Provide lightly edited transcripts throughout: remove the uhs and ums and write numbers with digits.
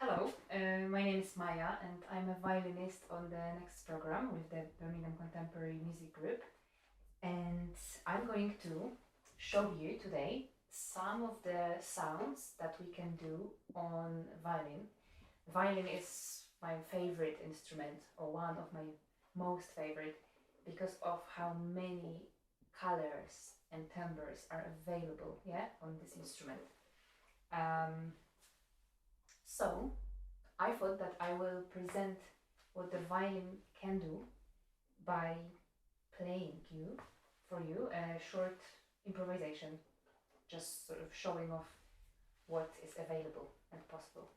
Hello, my name is Maja and I'm a violinist on the next program with the Birmingham Contemporary Music Group. And I'm going to show you today some of the sounds that we can do on violin. Violin is my favorite instrument, or one of my most favorite, because of how many colors and timbres are available, on this instrument. So I thought that I will present what the violin can do by playing for you a short improvisation, just sort of showing off what is available and possible.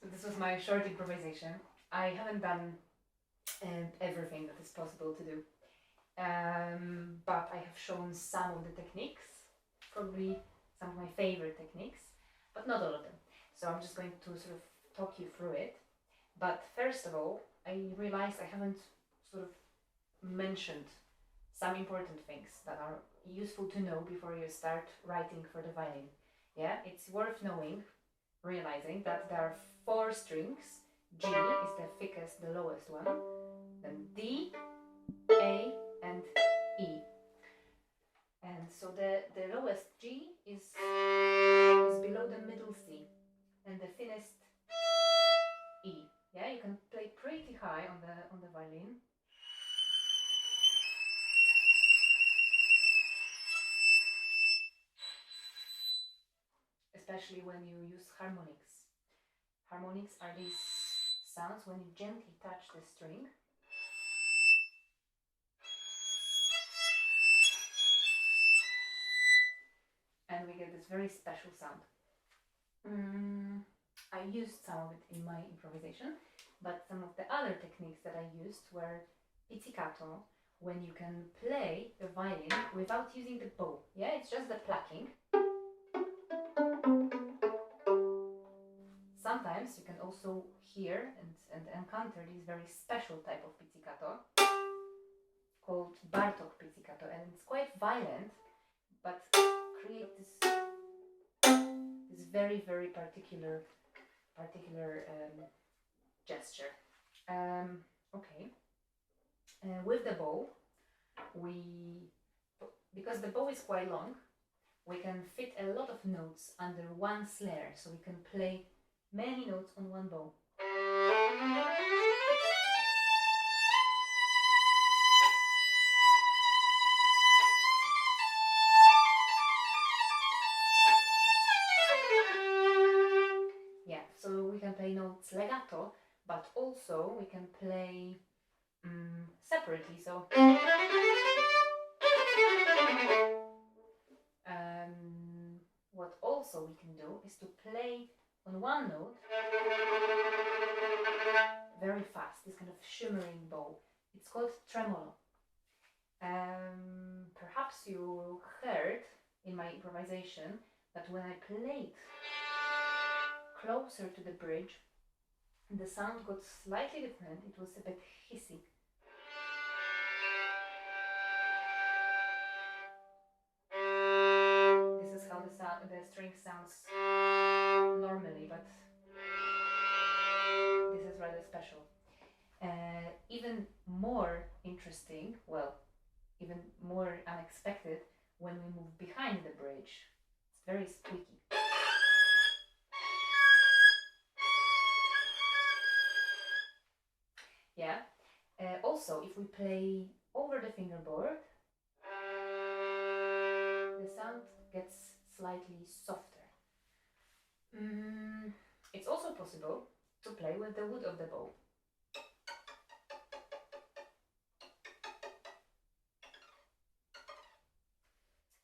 So this was my short improvisation. I haven't done everything that is possible to do, but I have shown some of the techniques, probably some of my favorite techniques, but not all of them. So I'm just going to sort of talk you through it. But first of all, I realized I haven't sort of mentioned some important things that are useful to know before you start writing for the violin. Yeah, it's worth realizing that there are 4 strings. G is the thickest, the lowest one, then D, A, and E. And so the lowest G is below the middle C, and the thinnest E. Yeah, you can play pretty high on the violin. Especially when you use harmonics. Harmonics are these sounds when you gently touch the string. And we get this very special sound. I used some of it in my improvisation, but some of the other techniques that I used were pizzicato, when you can play the violin without using the bow. Yeah, it's just the plucking. Sometimes you can also hear and encounter this very special type of pizzicato called Bartok pizzicato, and it's quite violent, but create this very, very particular gesture. Okay. With the bow, because the bow is quite long, we can fit a lot of notes under one snare, so we can play many notes on one bow. Yeah, so we can play notes legato, but also we can play separately. So what also we can do is to play on one note very fast, this kind of shimmering bow. It's called tremolo. Perhaps you heard in my improvisation that when I played closer to the bridge, the sound got slightly different. It was a bit hissy. This is how the string sounds normally, but this is rather special. Even more interesting, well, even more unexpected, when we move behind the bridge. It's very squeaky. Yeah. Also, if we play over the fingerboard, the sound gets slightly softer. It's also possible to play with the wood of the bow.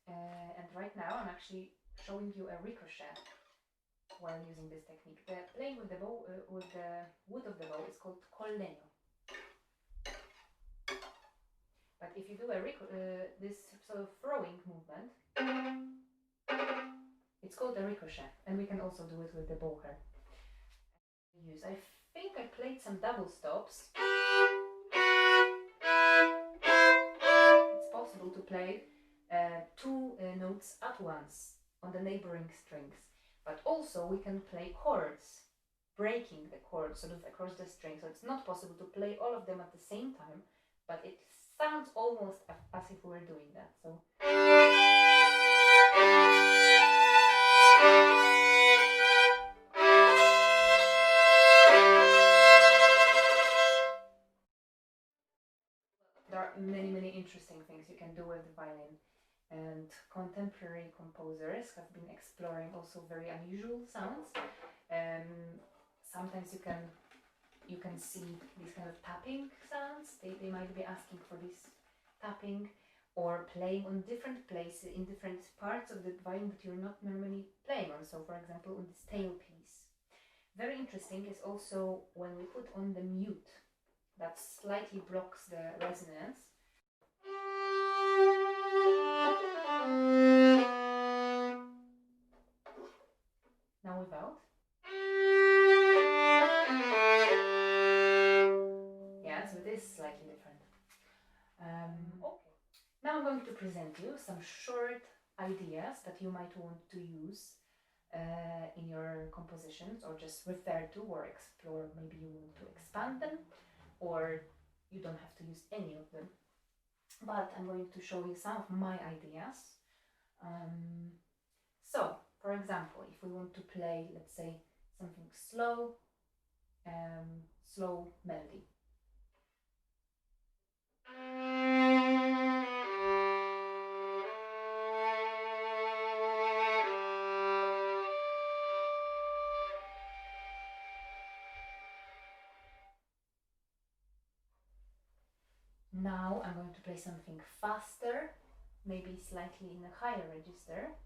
And right now I'm actually showing you a ricochet while using this technique. The playing with the bow, with the wood of the bow, is called collegno. But if you do this sort of throwing movement, it's called a ricochet, and we can also do it with the bowhand. I think I played some double stops. It's possible to play two notes at once on the neighboring strings, but also we can play chords, breaking the chords sort of across the string. So it's not possible to play all of them at the same time, but it sounds almost as if we were doing that. So there are many interesting things you can do with the violin, and contemporary composers have been exploring also very unusual sounds. Sometimes you can see these kind of tapping sounds. They might be asking for this tapping, or playing on different places in different parts of the violin that you're not normally playing on. So for example, on this tailpiece. Very interesting is also when we put on the mute, that slightly blocks the resonance. Now without. Yeah, so it is slightly different. Okay. Now I'm going to present you some short ideas that you might want to use in your compositions, or just refer to or explore. Maybe you want to expand them, or you don't have to use any of them. But I'm going to show you some of my ideas. So, for example, if we want to play, let's say, something slow, slow melody. Now I'm going to play something faster, maybe slightly in a higher register.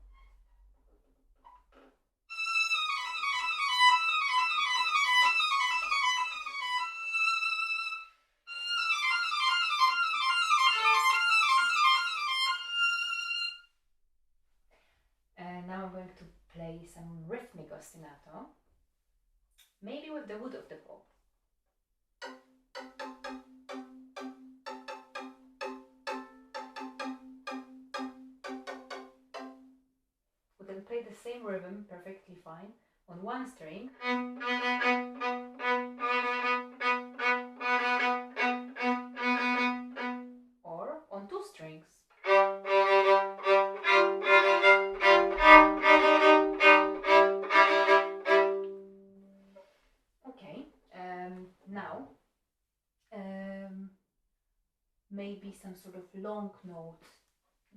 And now I'm going to play some rhythmic ostinato, maybe with the wood of the bow. We can play the same rhythm perfectly fine on one string, or on two strings. Okay, now maybe some sort of long note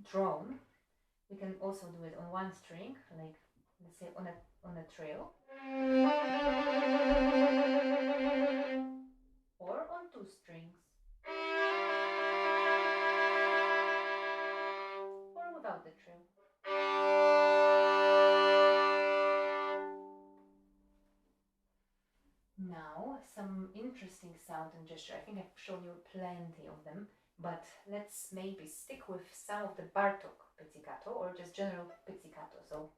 drone. We can also do it on one string, like let's say on a trill, or on two strings, or without the trill. Now some interesting sound and gesture. I think I've shown you plenty of them, but let's maybe stick with some of the Bartók pizzicato, or just general pizzicato. So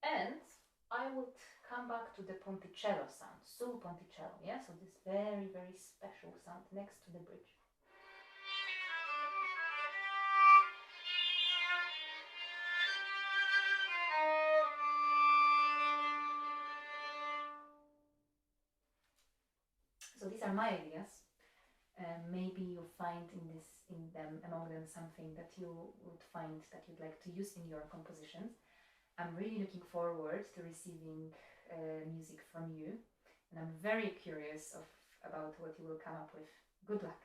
and I would come back to the ponticello sound, sul ponticello, yeah? So this very special sound next to the bridge. are my ideas. Maybe you'll find among them something that you would find that you'd like to use in your compositions. I'm really looking forward to receiving music from you, and I'm very curious about what you will come up with. Good luck!